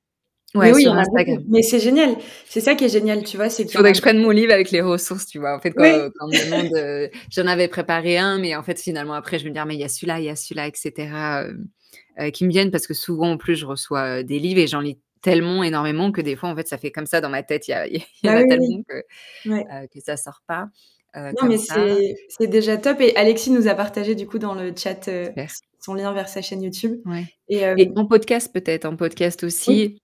Mais ouais, oui, il y sur en a beaucoup. Instagram. Mais c'est génial. C'est ça qui est génial, tu vois, c'est Il qu'il y en faudrait a que je prenne mon livre avec les ressources, tu vois? En fait, oui, quand on me demande, j'en avais préparé un, mais en fait, finalement, après, je vais me dire: «Mais il y a celui-là» et cetera, qui me viennent parce que souvent, en plus, je reçois, des livres et j'en lis tellement énormément que des fois, en fait, ça fait comme ça dans ma tête. Il y en bah, a oui, tellement oui. Ouais. que ça sort pas, Non, mais comme ça. c'est déjà top et Alexis nous a partagé du coup dans le chat, Super, son lien vers sa chaîne YouTube ouais et et en podcast peut-être, en podcast oui, aussi,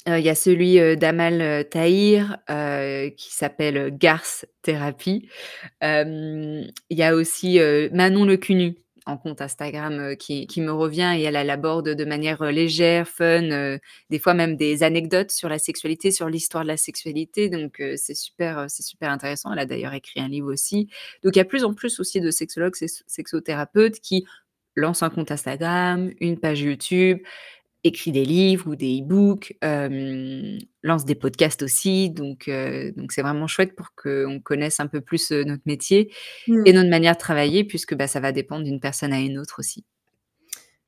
il y a celui, d'Amal, Tahir, qui s'appelle, Garce Thérapie. Il y a aussi, Manon Lecunu en compte Instagram, qui me revient et elle aborde de manière, légère, fun, des fois même des anecdotes sur la sexualité, sur l'histoire de la sexualité donc c'est super intéressant. Elle a d'ailleurs écrit un livre aussi. Donc il y a de plus en plus aussi de sexologues, sexothérapeutes qui lancent un compte Instagram, une page YouTube, écrit des livres ou des e-books, lance des podcasts aussi, donc c'est vraiment chouette pour qu'on connaisse un peu plus, notre métier et mmh. notre manière de travailler puisque, ça va dépendre d'une personne à une autre aussi.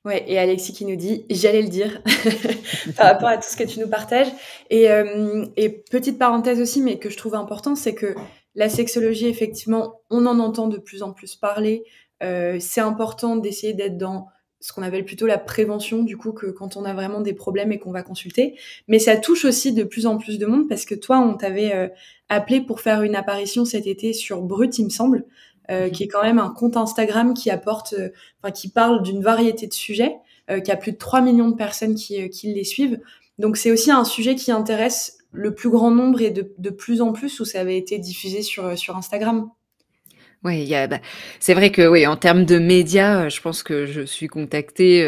Ouais et Alexis qui nous dit: «J'allais le dire» par rapport à tout ce que tu nous partages et petite parenthèse aussi, mais que je trouve important, c'est que la sexologie, effectivement, on en entend de plus en plus parler. C'est important d'essayer d'être dans ce qu'on appelle plutôt la prévention, du coup, que quand on a vraiment des problèmes et qu'on va consulter. Mais ça touche aussi de plus en plus de monde parce que toi, on t'avait, appelé pour faire une apparition cet été sur Brut, il me semble, Mmh. qui est quand même un compte Instagram qui apporte, enfin qui parle d'une variété de sujets, qui a plus de 3 millions de personnes qui les suivent. Donc c'est aussi un sujet qui intéresse le plus grand nombre et de plus en plus où ça avait été diffusé sur Instagram. Ouais, il y a bah, c'est vrai que oui, en termes de médias, je pense que je suis contactée,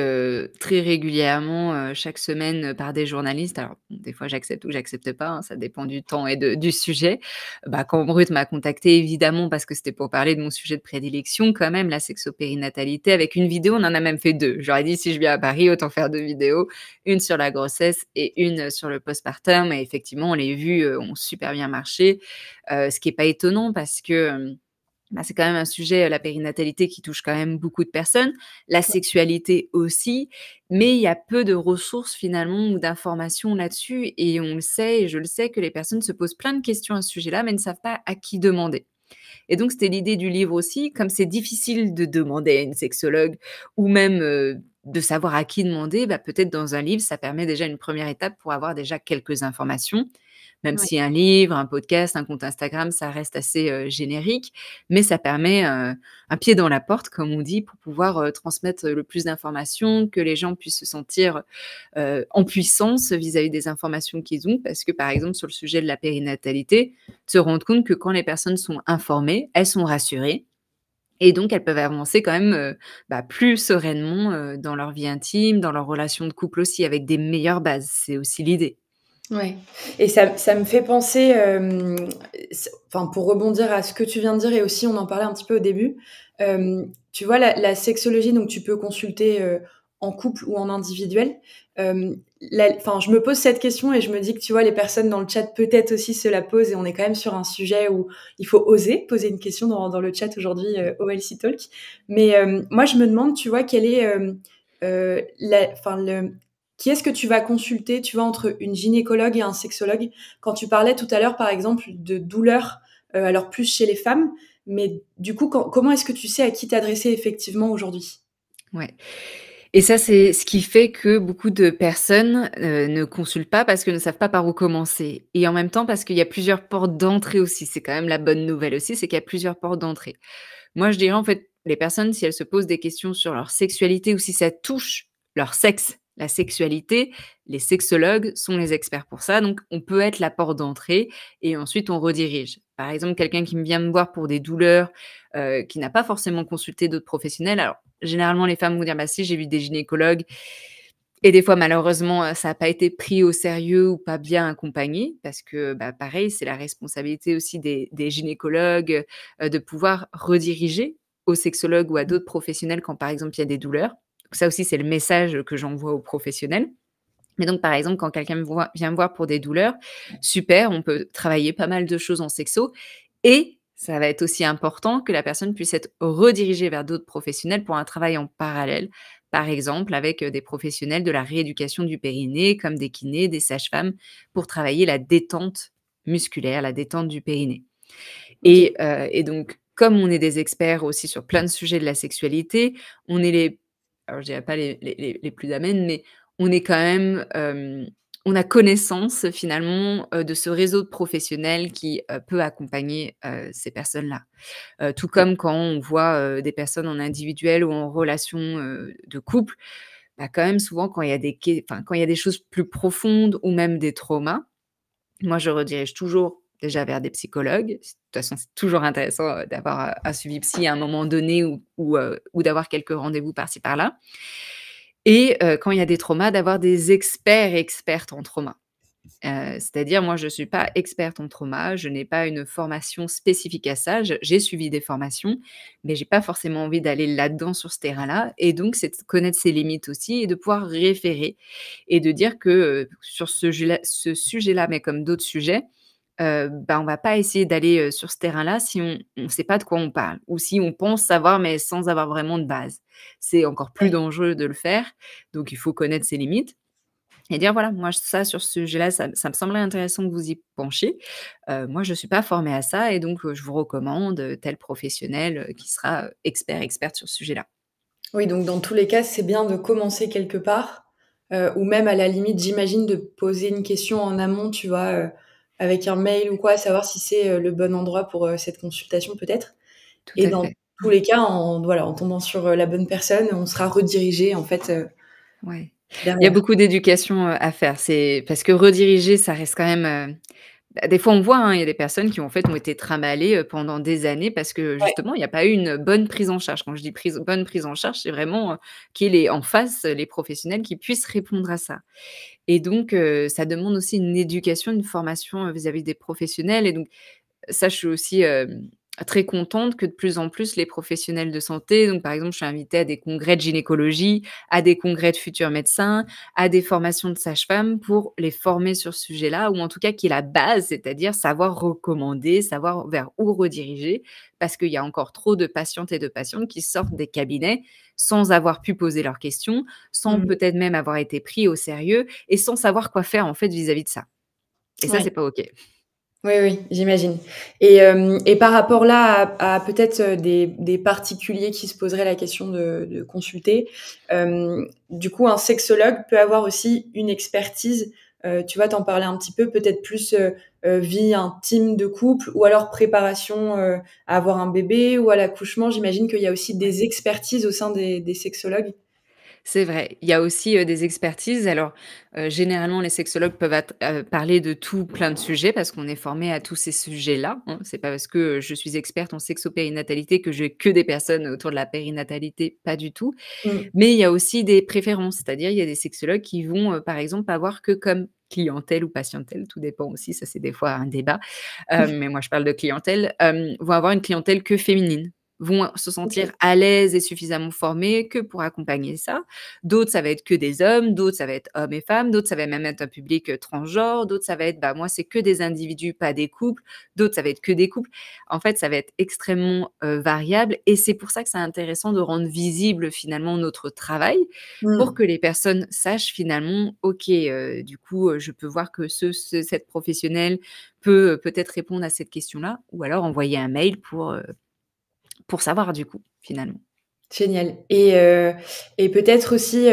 très régulièrement, chaque semaine, par des journalistes. Alors, bon, des fois, j'accepte ou j'accepte pas, hein, ça dépend du temps et de du sujet. Bah, quand Brut m'a contactée, évidemment, parce que c'était pour parler de mon sujet de prédilection quand même, la sexopérinatalité, avec une vidéo, on en a même fait 2. J'aurais dit: «Si je viens à Paris, autant faire 2 vidéos, une sur la grossesse et une, sur le postpartum» et effectivement, les vues, ont super bien marché, ce qui est pas étonnant parce que, bah, c'est quand même un sujet, la périnatalité qui touche quand même beaucoup de personnes, la sexualité aussi, mais il y a peu de ressources finalement ou d'informations là-dessus et on le sait et je le sais que les personnes se posent plein de questions à ce sujet-là, mais ne savent pas à qui demander. Et donc c'était l'idée du livre aussi, comme c'est difficile de demander à une sexologue ou même, de savoir à qui demander, bah, peut-être dans un livre, ça permet déjà une première étape pour avoir déjà quelques informations. Même Ouais. si un livre, un podcast, un compte Instagram, ça reste assez, générique, mais ça permet, un pied dans la porte comme on dit pour pouvoir, transmettre, le plus d'informations, que les gens puissent se sentir, en puissance vis-à-vis des informations qu'ils ont. Parce que, par exemple, sur le sujet de la périnatalité, se rendre compte que quand les personnes sont informées, elles sont rassurées et donc elles peuvent avancer quand même, bah, plus sereinement, dans leur vie intime, dans leur relation de couple aussi, avec des meilleures bases. C'est aussi l'idée. Ouais et ça me fait penser, enfin, pour rebondir à ce que tu viens de dire et aussi on en parlait un petit peu au début, tu vois la sexologie, donc tu peux consulter, en couple ou en individuel. La enfin, je me pose cette question et je me dis que, tu vois, les personnes dans le chat peut-être aussi se la posent et on est quand même sur un sujet où il faut oser poser une question dans le chat aujourd'hui, OLC Talk. Mais, moi je me demande, tu vois, quel est, la enfin le qui est-ce que tu vas consulter, tu vois, entre une gynécologue et un sexologue? Quand tu parlais tout à l'heure, par exemple, de douleurs, alors plus chez les femmes, mais du coup, comment est-ce que tu sais à qui t'adresser effectivement aujourd'hui? Ouais. Et ça, c'est ce qui fait que beaucoup de personnes, ne consultent pas parce qu'elles ne savent pas par où commencer et en même temps parce qu'il y a plusieurs portes d'entrée aussi. C'est quand même la bonne nouvelle aussi, c'est qu'il y a plusieurs portes d'entrée. Moi, je dirais, en fait, les personnes, si elles se posent des questions sur leur sexualité ou si ça touche leur sexe, la sexualité, les sexologues sont les experts pour ça, donc on peut être la porte d'entrée et ensuite on redirige. Par exemple, quelqu'un qui vient me voir pour des douleurs, qui n'a pas forcément consulté d'autres professionnels. Alors, généralement, les femmes vont dire: «Bah si, j'ai vu des gynécologues» et des fois, malheureusement, ça n'a pas été pris au sérieux ou pas bien accompagné parce que, bah, pareil, c'est la responsabilité aussi des gynécologues, de pouvoir rediriger aux sexologues ou à d'autres professionnels quand, par exemple, il y a des douleurs. Donc ça aussi, c'est le message que j'envoie aux professionnels. Mais donc, par exemple, quand quelqu'un vient me voir pour des douleurs, super, on peut travailler pas mal de choses en sexo et ça va être aussi important que la personne puisse être redirigée vers d'autres professionnels pour un travail en parallèle. Par exemple, avec, des professionnels de la rééducation du périnée, comme des kinés, des sages-femmes, pour travailler la détente musculaire, la détente du périnée. OK. Et donc, comme on est des experts aussi sur plein de sujets de la sexualité, on est les alors je dirais pas les plus amènes, mais on est quand même, on a connaissance finalement, de ce réseau de professionnels qui, peut accompagner, ces personnes-là. Tout comme quand on voit, des personnes en individuel ou en relation, de couple, bah, quand même souvent quand il y a quand il y a des choses plus profondes ou même des traumas, moi, je redirige toujours déjà vers des psychologues. De toute façon, c'est toujours intéressant, d'avoir, un suivi psy à un moment donné ou d'avoir quelques rendez-vous par-ci par-là et quand il y a des traumas, d'avoir des experts et expertes en trauma. C'est-à-dire moi, je ne suis pas experte en trauma, je n'ai pas une formation spécifique à ça. J'ai suivi des formations, mais j'ai pas forcément envie d'aller là-dedans sur ce terrain-là et donc c'est de connaître ses limites aussi et de pouvoir référer et de dire que, sur ce sujet-là, mais comme d'autres sujets, bah, on va pas essayer d'aller, sur ce terrain-là si on ne sait pas de quoi on parle ou si on pense savoir, mais sans avoir vraiment de base. C'est encore plus Ouais. dangereux de le faire, donc il faut connaître ses limites et dire: «Voilà, moi ça sur ce sujet-là, ça me semblait intéressant que vous y penchiez. Moi je suis pas formée à ça et donc je vous recommande, tel professionnel, qui sera, experte sur ce sujet-là». Oui, donc dans tous les cas, c'est bien de commencer quelque part, ou même à la limite, j'imagine, de poser une question en amont, tu vois, avec un mail ou quoi, savoir si c'est, le bon endroit pour, cette consultation peut-être Tout et à dans fait. tous les cas, en tombant sur, la bonne personne, on sera redirigé en fait, Ouais. Il y a derrière. beaucoup d'éducation, à faire. C'est parce que rediriger, ça reste quand même, Bah, des fois, on voit, hein, il y a des personnes qui, en fait, ont été trimballées, pendant des années parce que Ouais. justement, il n'y a pas eu une bonne prise en charge. Quand je dis bonne prise en charge, c'est vraiment, qu'il y ait en face, les professionnels qui puissent répondre à ça. Et donc ça demande aussi une éducation, une formation, vis-à-vis des professionnels et donc ça, je suis aussi, très contente que de plus en plus les professionnels de santé donc par exemple, je suis invitée à des congrès de gynécologie, à des congrès de futurs médecins, à des formations de sages-femmes pour les former sur ce sujet-là ou en tout cas qui est la base, c'est-à-dire savoir recommander, savoir vers où rediriger. Parce qu'il y a encore trop de patientes et de patients qui sortent des cabinets sans avoir pu poser leurs questions, sans Mmh. peut-être même avoir été pris au sérieux et sans savoir quoi faire en fait vis-à-vis de ça et ça, c'est Ouais. pas OK. Oui, oui, j'imagine et par rapport là à peut-être, des particuliers qui se poseraient la question de consulter, du coup, un sexologue peut avoir aussi une expertise, tu vois, tu parlais un petit peu, peut-être plus, vie intime de couple ou alors préparation, à avoir un bébé ou à l'accouchement. J'imagine qu'il y a aussi Ouais. des expertises au sein des sexologues? C'est vrai. Il y a aussi, des expertises. Alors, généralement, les sexologues peuvent parler de tout plein de sujets parce qu'on est formé à tous ces sujets-là, hein. C'est pas parce que, je suis experte en sexopérinatalité que j'ai que des personnes autour de la périnatalité, pas du tout. Mmh. Mais il y a aussi des préférences, c'est-à-dire il y a des sexologues qui vont, par exemple, avoir que comme clientèle ou patientèle, tout dépend aussi, ça c'est des fois un débat, mais moi je parle de clientèle, vont avoir une clientèle que féminine, vont se sentir OK. à l'aise et suffisamment formés que pour accompagner ça. D'autres, ça va être que des hommes, d'autres, ça va être hommes et femmes, d'autres, ça va même être un public, transgenre, d'autres, ça va être, bah, moi, c'est que des individus, pas des couples, d'autres, ça va être que des couples. En fait, ça va être extrêmement, variable et c'est pour ça que c'est intéressant de rendre visible, finalement, notre travail pour Mmh. que les personnes sachent finalement: «OK, du coup, je peux voir que cette professionnelle peut, peut-être répondre à cette question-là» ou alors envoyer un mail pour savoir du coup, finalement. Génial et peut-être aussi,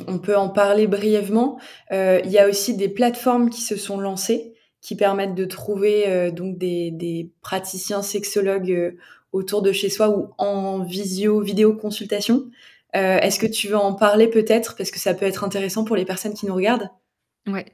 on peut en parler brièvement, il y a aussi des plateformes qui se sont lancées, qui permettent de trouver, donc des praticiens sexologues, autour de chez soi ou en vidéoconsultation. Est-ce que tu veux en parler peut-être? Parce que ça peut être intéressant pour les personnes qui nous regardent. Ouais,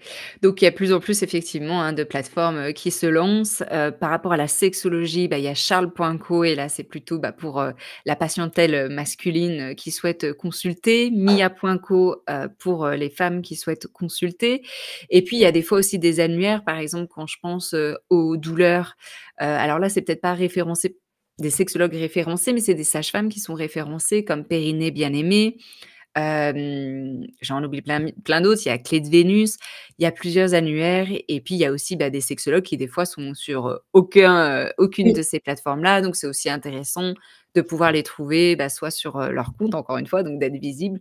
donc il y a plus en plus effectivement, hein, de plateformes, qui se lancent. Par rapport à la sexologie, bah, il y a Charles.co et là, c'est plutôt, bah, pour, la patientèle, masculine, qui souhaite, consulter. Mia.co, pour, les femmes qui souhaitent consulter et puis il y a des fois aussi des annuaires, par exemple, quand je pense, aux douleurs, alors là, c'est peut-être pas référencé des sexologues référencés, mais c'est des sages-femmes qui sont référencées comme Périnée bien-aimé. J'en oublie plein d'autres, il y a Clé de Vénus, il y a plusieurs annuaires et puis il y a aussi, bah, des sexologues qui des fois sont sur, aucune Oui. de ces plateformes-là, donc c'est aussi intéressant de pouvoir les trouver, bah, soit sur, leur compte encore une fois, donc d'être visible,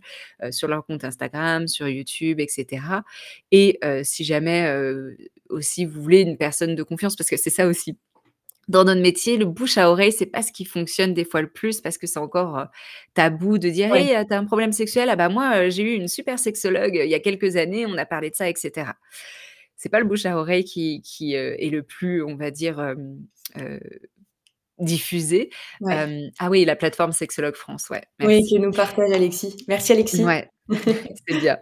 sur leur compte Instagram, sur YouTube et cetera et si jamais, aussi vous voulez une personne de confiance parce que c'est ça aussi dans notre métier, le bouche à oreille, c'est pas ce qui fonctionne des fois le plus parce que c'est encore, tabou de dire: Ouais. «Hey, tu as un problème sexuel? Ah bah moi, j'ai eu une super sexologue, il y a quelques années, on a parlé de ça» et cetera. C'est pas le bouche à oreille qui, est le plus, on va dire, heu, diffusé. Ouais. Ah oui, la plateforme Sexologue France, ouais, Oui, que merci. nous partage Alexis. Merci Alexis. Ouais, c'est bien.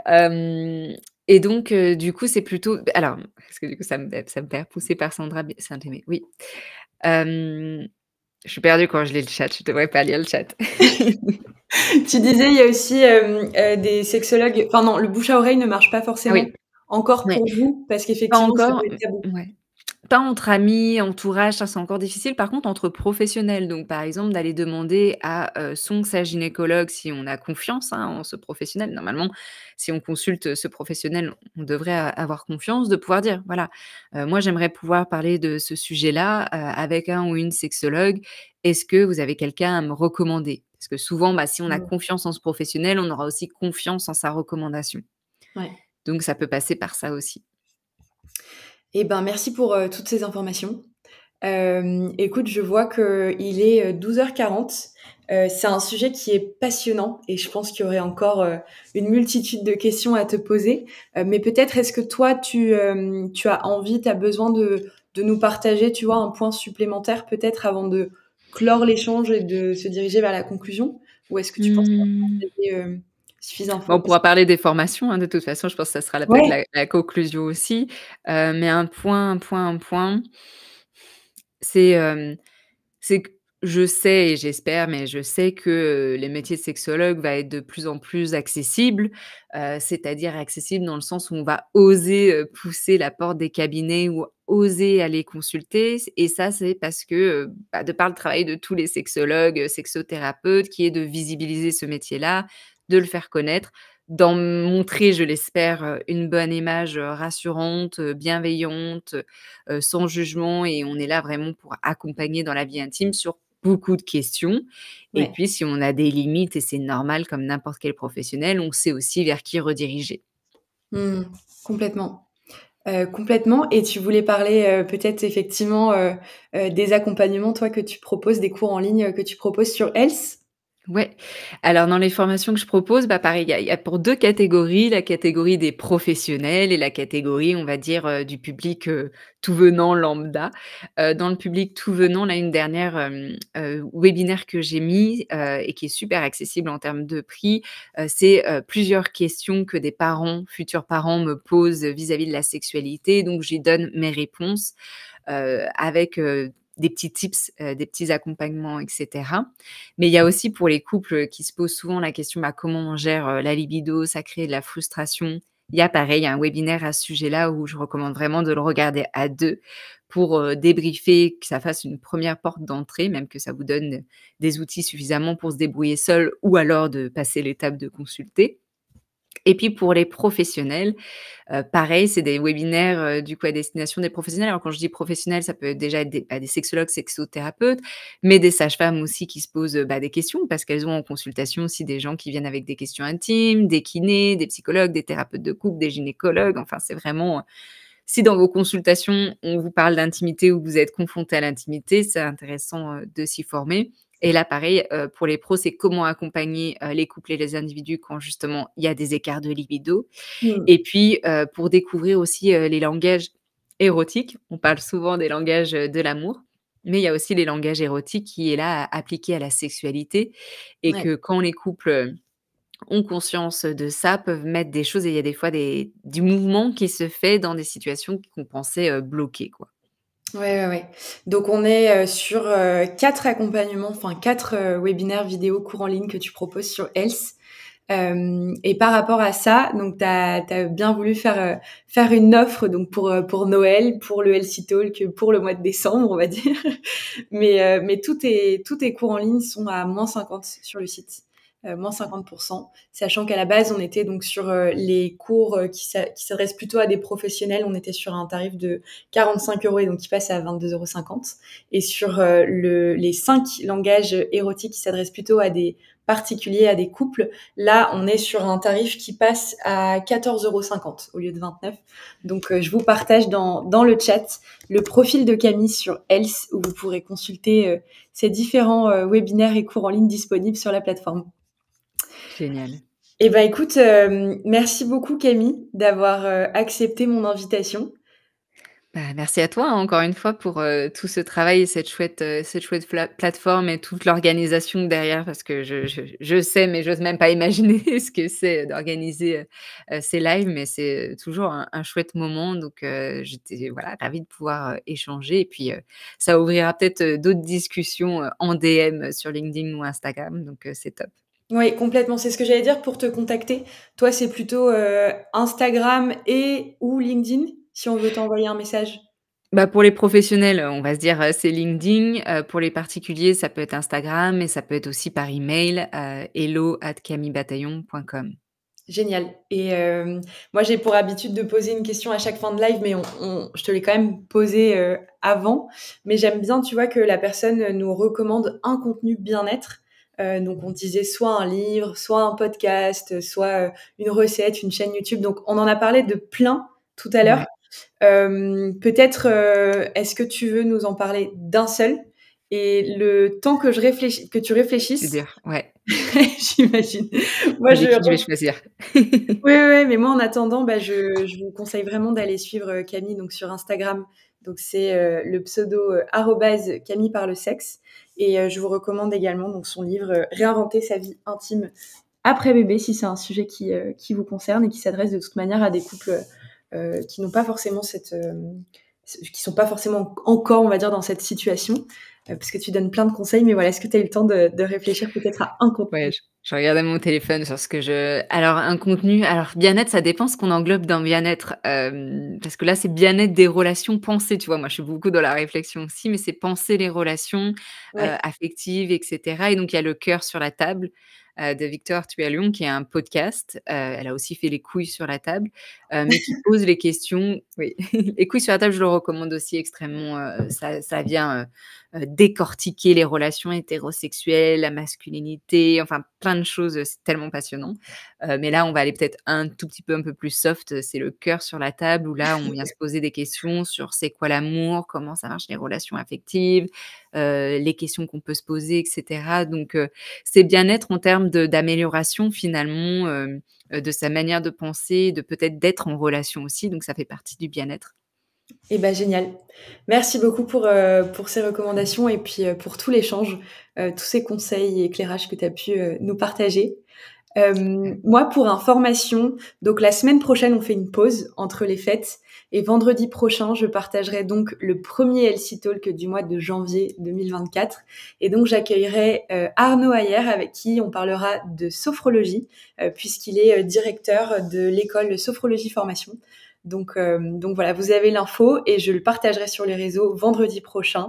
Hem et donc du coup, c'est plutôt alors, parce que du coup, ça me fait repousser par Sandra Saint-Aimé, oui. Hem Je suis perdue quand je lis le chat, je devrais pas lire le chat. Tu disais, il y a aussi, des sexologues enfin non, le bouche à oreille ne marche pas Ah forcément oui, encore ouais, pour vous, parce pas qu'effectivement, ça encore, peut être tabou. ouais. Pas entre amis, entourage, ça c'est encore difficile. Par contre, entre professionnels, donc par exemple d'aller demander à, sa gynécologue si on a confiance, hein, en ce professionnel. Normalement, si on consulte, ce professionnel, on devrait avoir confiance, de pouvoir dire: «Voilà, moi j'aimerais pouvoir parler de ce sujet-là, avec un ou une sexologue. Est-ce que vous avez quelqu'un à me recommander?» parce que souvent, bah, si on a Mmh. confiance en ce professionnel, on aura aussi confiance en sa recommandation. Ouais. Donc ça peut passer par ça aussi. Et ben, merci pour, toutes ces informations. Écoute, je vois qu'il est, 12h40. C'est un sujet qui est passionnant et je pense qu'il y aurait encore, une multitude de questions à te poser. Mais peut-être est-ce que toi tu as envie, tu as besoin de nous partager, tu vois, un point supplémentaire peut-être avant de clore l'échange et de se diriger vers la conclusion? Ou est-ce que tu penses qu'on va Mmh. partager, suffisant Bon, pour on pourra parler des formations, hein, de toute façon, je pense que ça sera peut-être ouais, la conclusion aussi. Mais un point, c'est, c'est que je sais et j'espère, mais je sais que, les métiers de sexologue va être de plus en plus accessibles, c'est-à-dire accessibles dans le sens où on va oser, pousser la porte des cabinets ou oser aller consulter et ça, c'est parce que, de par le travail de tous les sexologues, sexothérapeutes, qui est de visibiliser ce métier-là, de le faire connaître, d'en montrer, je l'espère, une bonne image, rassurante, bienveillante, sans jugement et on est là vraiment pour accompagner dans la vie intime sur beaucoup de questions et ouais. puis si on a des limites et c'est normal comme n'importe quel professionnel, on sait aussi vers qui rediriger. Mmh. Complètement. Complètement et tu voulais parler, peut-être effectivement, des accompagnements, toi, que tu proposes, des cours en ligne, que tu proposes sur Else? Ouais. Alors dans les formations que je propose, pareil, il y a pour 2 catégories, la catégorie des professionnels et la catégorie, on va dire, du public, tout venant lambda. Dans le public tout venant, là, une dernière, webinaire que j'ai mis, et qui est super accessible en termes de prix, c'est, plusieurs questions que des parents, futurs parents me posent vis-à-vis de la sexualité, donc j'y donne mes réponses. Avec, des petits tips, des petits accompagnements et cetera. Mais il y a aussi pour les couples, qui se posent souvent la question, comment on gère, la libido, ça crée de la frustration. Il y a pareil, un webinaire à ce sujet-là où je recommande vraiment de le regarder à 2 pour, débriefer, que ça fasse une première porte d'entrée, même que ça vous donne, des outils suffisamment pour se débrouiller seul ou alors de passer l'étape de consulter. Et puis pour les professionnels, pareil, c'est des webinaires, du coup à destination des professionnels. Alors quand je dis professionnels, ça peut déjà être des sexologues, sexothérapeutes, mais des sages-femmes aussi qui se posent, des questions parce qu'elles ont en consultation aussi des gens qui viennent avec des questions intimes, des kinés, des psychologues, des thérapeutes de couple, des gynécologues. Enfin, c'est vraiment, si dans vos consultations, on vous parle d'intimité ou que vous êtes confronté à l'intimité, c'est intéressant, de s'y former et là, pareil, pour les pros, c'est comment accompagner, les couples et les individus quand justement il y a des écarts de libido Mmh. et puis, pour découvrir aussi, les langages érotiques. On parle souvent des langages, de l'amour, mais il y a aussi les langages érotiques qui est là, appliqués à la sexualité et Ouais. que quand les couples, ont conscience de ça, peuvent mettre des choses et il y a des fois du mouvement qui se fait dans des situations qu'on pensait, bloquées, quoi. Ouais, ouais, ouais. Donc on est, sur, 4 accompagnements, enfin 4 webinaires vidéo cours en ligne que tu proposes sur Else. Hem et par rapport à ça, donc tu as bien voulu faire une offre donc pour Noël, pour le Healthy Talk, pour le mois de décembre, on va dire. Mais tous tes cours en ligne sont à -50 sur le site, -50 sachant qu'à la base, on était donc sur, les cours, qui s'adressent plutôt à des professionnels. On était sur un tarif de 45 € et donc qui passe à 22,50 € et sur, les 5 langages érotiques qui s'adressent plutôt à des particuliers, à des couples, là, on est sur un tarif qui passe à 14,50 € au lieu de 29. Donc, je vous partage dans le chat le profil de Camille sur Else où vous pourrez consulter ces différents webinaires et cours en ligne disponibles sur la plateforme. Génial. Eh ben, écoute, merci beaucoup Camille d'avoir accepté mon invitation. Merci à toi, hein, encore une fois pour, tout ce travail et cette chouette plateforme et toute l'organisation derrière parce que je sais, mais j'ose même pas imaginer ce que c'est d'organiser, ces lives, mais c'est toujours un chouette moment donc j'étais voilà ravie de pouvoir, échanger et puis, ça ouvrira peut-être, d'autres discussions, en DM sur LinkedIn ou Instagram donc c'est top. Oui, complètement, c'est ce que j'allais dire pour te contacter. Toi, c'est plutôt, Instagram et ou LinkedIn, si on veut t'envoyer un message? Pour les professionnels, on va se dire, c'est LinkedIn, pour les particuliers, ça peut être Instagram et ça peut être aussi par email, hello@camillebataillon.com. Génial et moi, j'ai pour habitude de poser une question à chaque fin de live, mais je te l'ai quand même posée, avant. Mais j'aime bien, tu vois, que la personne, nous recommande un contenu bien-être. Donc on disait soit un livre, soit un podcast, soit, une recette, une chaîne YouTube. Donc on en a parlé de plein tout à l'heure. Ouais, Peut-être, est-ce que tu veux nous en parler d'un seul? Et le temps que tu c'est réfléchisses, dur, ouais. j'imagine. Moi, je Avec qui je vais choisir? oui, oui, oui, mais moi, en attendant, je vous conseille vraiment d'aller suivre, Camille donc sur Instagram. Donc c'est, le pseudo, arobase Camille parle sexe et je vous recommande également donc son livre, Réinventer sa vie intime après bébé, si c'est un sujet qui vous concerne et qui s'adresse de toute manière à des couples qui n'ont pas forcément qui sont pas forcément encore, on va dire, dans cette situation, parce que tu donnes plein de conseils, mais voilà, est-ce que tu as eu le temps de réfléchir peut-être à un Ouais, contenu? je regardais mon téléphone sur ce que je alors un contenu alors bien-être, ça dépend ce qu'on englobe dans bien-être, parce que là, c'est bien-être des relations pensées, tu vois? Moi, je suis beaucoup dans la réflexion aussi, mais c'est penser les relations, Ouais. affectives et cetera et donc il y a Le cœur sur la table, de Victoire Tuaillon qui est un podcast, elle a aussi fait Les couilles sur la table, mais qui pose les questions oui, Les couilles sur la table, je le recommande aussi extrêmement, ça vient, décortiquer les relations hétérosexuelles, la masculinité, enfin plein de choses, c'est tellement passionnant. Mais là, on va aller peut-être un tout petit peu un peu plus soft, c'est Le cœur sur la table où là, on vient se poser des questions sur c'est quoi l'amour, comment ça marche les relations affectives, les questions qu'on peut se poser et cetera. Donc c'est bien-être en termes d'amélioration finalement, de sa manière de penser, de peut-être d'être en relation aussi, donc ça fait partie du bien-être. Eh ben génial. Merci beaucoup pour ces recommandations et puis, pour tout l'échange, tous ces conseils et éclairages que tu as pu, nous partager. Moi, pour information, donc la semaine prochaine, on fait une pause entre les fêtes et vendredi prochain, je partagerai donc le premier LC Talk du mois de janvier 2024 et donc j'accueillerai, Arnaud Ayer avec qui on parlera de sophrologie, puisqu'il est, directeur de l'école de sophrologie formation. Donc voilà, vous avez l'info et je le partagerai sur les réseaux vendredi prochain.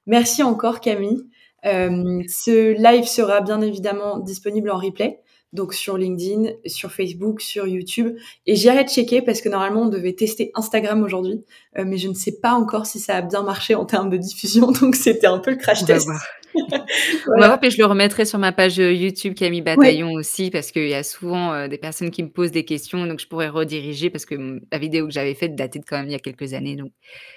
Merci encore Camille. Ce live sera bien évidemment disponible en replay donc sur LinkedIn, sur Facebook, sur YouTube. Et j'irai checker parce que normalement, on devait tester Instagram aujourd'hui, mais je ne sais pas encore si ça a bien marché en termes de diffusion, donc c'était un peu le crash On va voir. test. On va Voilà. voir, puis je le remettrai sur ma page, YouTube Camille Ouais, Bataillon aussi parce qu'il y a souvent, des personnes qui me posent des questions, donc je pourrais rediriger parce que, la vidéo que j'avais faite datait de quand même il y a quelques années, donc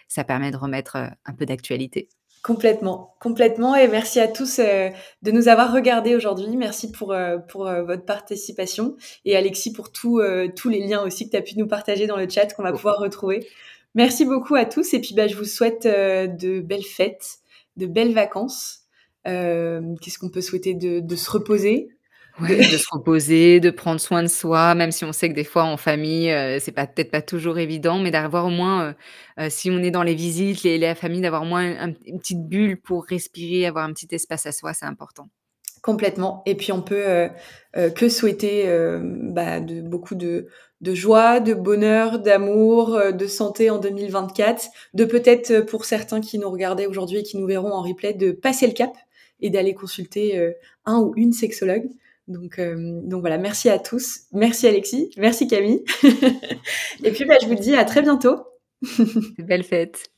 ça permet de remettre, un peu d'actualité. complètement, complètement. Et merci à tous de nous avoir regardés aujourd'hui. Merci pour votre participation. Et Alexis pour tous les liens aussi que tu as pu nous partager dans le chat qu'on va Oh. pouvoir retrouver. Merci beaucoup à tous. Et puis, bah, je vous souhaite de belles fêtes, de belles vacances. Qu'est-ce qu'on peut souhaiter de se reposer de... Ouais, de se reposer, de prendre soin de soi, même si on sait que des fois en famille, c'est pas peut-être pas toujours évident, mais d'avoir au moins, si on est dans les visites, la famille, d'avoir au moins une petite bulle pour respirer, avoir un petit espace à soi, c'est important. Complètement. Et puis on peut que souhaiter bah, beaucoup de joie, de bonheur, d'amour, de santé en 2024, de peut-être pour certains qui nous regardaient aujourd'hui et qui nous verront en replay, de passer le cap et d'aller consulter un ou une sexologue. Donc voilà, merci à tous. Merci Alexis, merci Camille. Et puis bah, je vous dis à très bientôt. Belle fête.